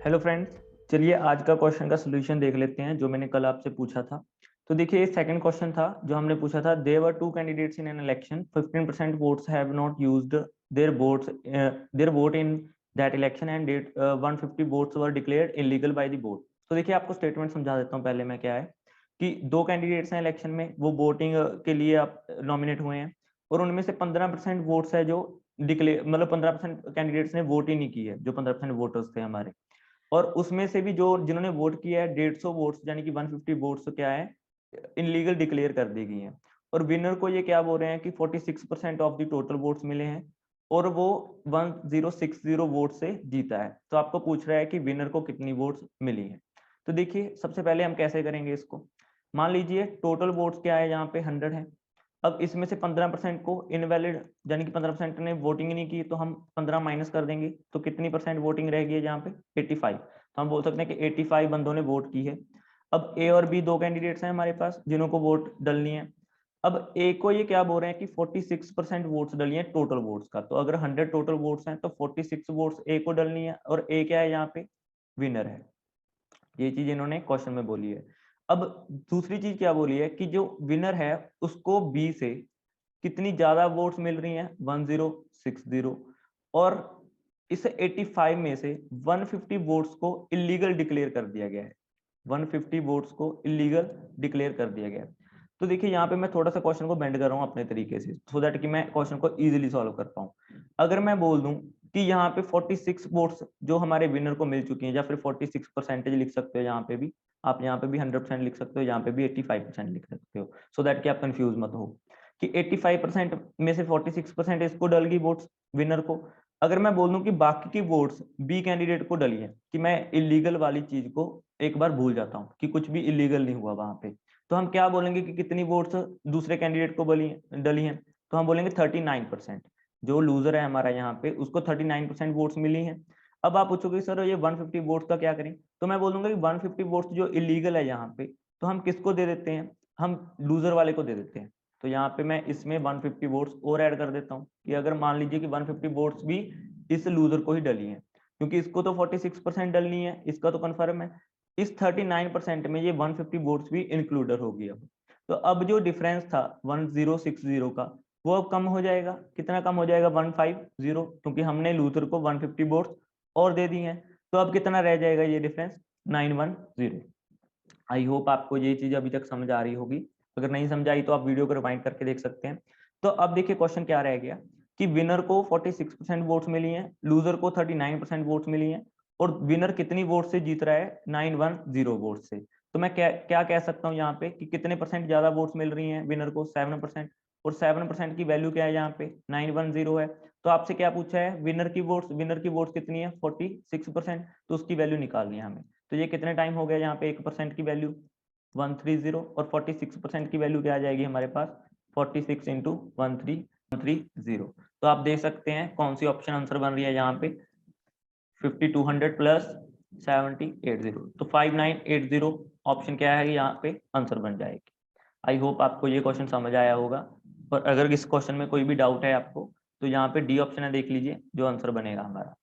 Hello friends, चलिए आज का क्वेश्चन का सोल्यूशन देख लेते हैं जो मैंने कल आपसे पूछा था। तो देखिए ये सेकंड क्वेश्चन था जो हमने पूछा था। There were two candidates in an election, 15% votes have not used their vote in that election and 150 votes were declared illegal by the board. तो देखिए आपको स्टेटमेंट समझा देता हूँ पहले मैं क्या है कि दो कैंडिडेट्स हैं इलेक्शन में, वो वोटिंग के लिए आप नॉमिनेट हुए हैं और उनमें से 15% वोट्स है जो डिक्लेयर, मतलब 15% कैंडिडेट्स ने वोट ही नहीं की है, जो 15% वोटर्स थे हमारे। और उसमें से भी जो जिन्होंने वोट किया है 150 वोट्स यानी कि 150 वोट्स क्या है, इनलीगल डिक्लेयर कर दी गई हैं। और विनर को ये क्या बोल रहे हैं कि 46% ऑफ द टोटल वोट्स मिले हैं और वो 1060 वोट से जीता है। तो आपको पूछ रहा है कि विनर को कितनी वोट्स मिली हैं। तो देखिए सबसे पहले हम कैसे करेंगे इसको। मान लीजिए टोटल वोट्स क्या है, यहाँ पे 100 है। अब इसमें से 15% को इनवैलिड यानी कि 15% ने वोटिंग नहीं की, तो हम 15 माइनस कर देंगे तो कितनी परसेंट वोटिंग रहेगी यहाँ पे 85। तो हम बोल सकते हैं कि 85 बंदों ने वोट की है। अब ए और बी दो कैंडिडेट्स हैं हमारे पास जिन्हों को वोट डलनी है। अब ए को ये क्या बोल रहे हैं कि 46% वोट्स डली है टोटल वोट्स का। तो अगर 100 टोटल वोट्स हैं तो 46 वोट्स ए को डलनी है और ए क्या है यहाँ पे, विनर है। ये चीज इन्होंने क्वेश्चन में बोली है। अब दूसरी चीज क्या बोली है कि जो विनर है उसको बी से कितनी ज्यादा वोट्स मिल रही हैं 1060, और इस 85 में से 150 वोट्स को इलीगल डिक्लेयर कर दिया गया है। 150 वोट्स को इलीगल डिक्लेयर कर दिया गया है। तो देखिए यहाँ पे मैं थोड़ा सा क्वेश्चन को बेंड कर रहा हूँ अपने तरीके से सो दैट कि मैं क्वेश्चन को इजीली सॉल्व कर पाऊँ। अगर मैं बोल दूं कि यहाँ पे 46 वोट्स जो हमारे विनर को मिल चुकी हैं, या फिर 46% लिख सकते हो, यहाँ पे भी आप यहाँ पे भी 100% लिख सकते हो, यहाँ पे भी 85% लिख सकते हो, सो दैट कि आप कंफ्यूज मत हो कि 85% में से 46% इसको डल गई वोट्स विनर को। अगर मैं बोल दूं कि बाकी की वोट्स बी कैंडिडेट को डली है, कि मैं इलीगल वाली चीज को एक बार भूल जाता हूं कि कुछ भी इलीगल नहीं हुआ वहां पे, तो हम क्या बोलेंगे कि कितनी वोट्स दूसरे कैंडिडेट को डली हैं। तो हम बोलेंगे 39%। जो लूजर है हमारा यहाँ पे उसको 39% वोट्स मिली हैं। अब आप पूछोगे सर ये 150 वोट्स का क्या करें, तो मैं बोल दूंगा कि 150 वोट्स जो इलीगल है यहाँ पे, तो हम किसको दे देते हैं, हम लूजर वाले को दे देते हैं। तो यहाँ पे मैं इसमें 150 वोट्स और ऐड कर देता हूँ कि अगर मान लीजिए कि 150 वोट्स भी इस लूजर को ही डली है, क्योंकि इसको तो 46% डलनी है, इसका तो कंफर्म है। इस 39% में ये 150 वोट्स भी इंक्लूडेड होगी। अब तो अब जो डिफरेंस था 1060 का, वो अब कम हो जाएगा। कितना कम हो जाएगा, 150, क्योंकि हमने लूथर को 150 वोट्स और दे दी हैं। तो अब कितना रह जाएगा ये डिफरेंस, 910। आई होप आपको ये चीज अभी तक समझ आ रही होगी। अगर नहीं समझ आई तो आप वीडियो को रिवाइंड करके देख सकते हैं। तो अब देखिए क्वेश्चन क्या रह गया कि विनर को 46% वोट्स मिली हैं, लूजर को 39% वोट्स मिली हैं, और विनर कितनी वोट से जीत रहा है, 910 वोट से। तो मैं क्या क्या कह सकता हूँ यहाँ पे कि कितने परसेंट ज्यादा वोट्स मिल रही हैं विनर को, 7%। और 7% की वैल्यू क्या है यहाँ पे, 910 है। तो आपसे क्या पूछा है, विनर की वोट्स कितनी है, 46%। तो उसकी वैल्यू निकालनी है हमें। तो ये कितने टाइम हो गया, यहाँ पे 1% की वैल्यू 130, और 46% की वैल्यू क्या आ जाएगी हमारे पास, 46 इंटू 130। तो आप देख सकते हैं कौन सी ऑप्शन आंसर बन रही है यहाँ पे, 5200 प्लस 7080। तो 5980 ऑप्शन क्या है यहाँ पे आंसर बन जाएगी। आई होप आपको ये क्वेश्चन समझ आया होगा। और अगर इस क्वेश्चन में कोई भी डाउट है आपको, तो यहाँ पे डी ऑप्शन है, देख लीजिए, जो आंसर बनेगा हमारा।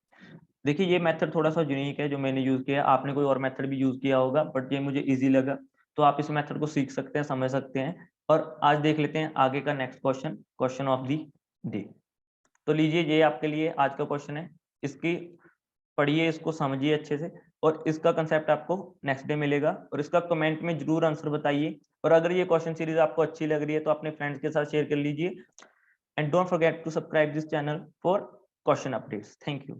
देखिए ये मेथड थोड़ा सा यूनिक है जो मैंने यूज किया है, आपने कोई और मेथड भी यूज किया होगा, बट ये मुझे इजी लगा। तो आप इस मेथड को सीख सकते हैं, समझ सकते हैं। और आज देख लेते हैं आगे का next question, question of the day. तो लीजिए ये आपके लिए आज का क्वेश्चन है। इसकी पढ़िए, इसको समझिए अच्छे से, और इसका कंसेप्ट आपको नेक्स्ट डे मिलेगा। और इसका कमेंट में जरूर आंसर बताइए। और अगर ये क्वेश्चन सीरीज आपको अच्छी लग रही है तो अपने फ्रेंड्स के साथ शेयर कर लीजिए। And don't forget to subscribe this channel for question updates. Thank you.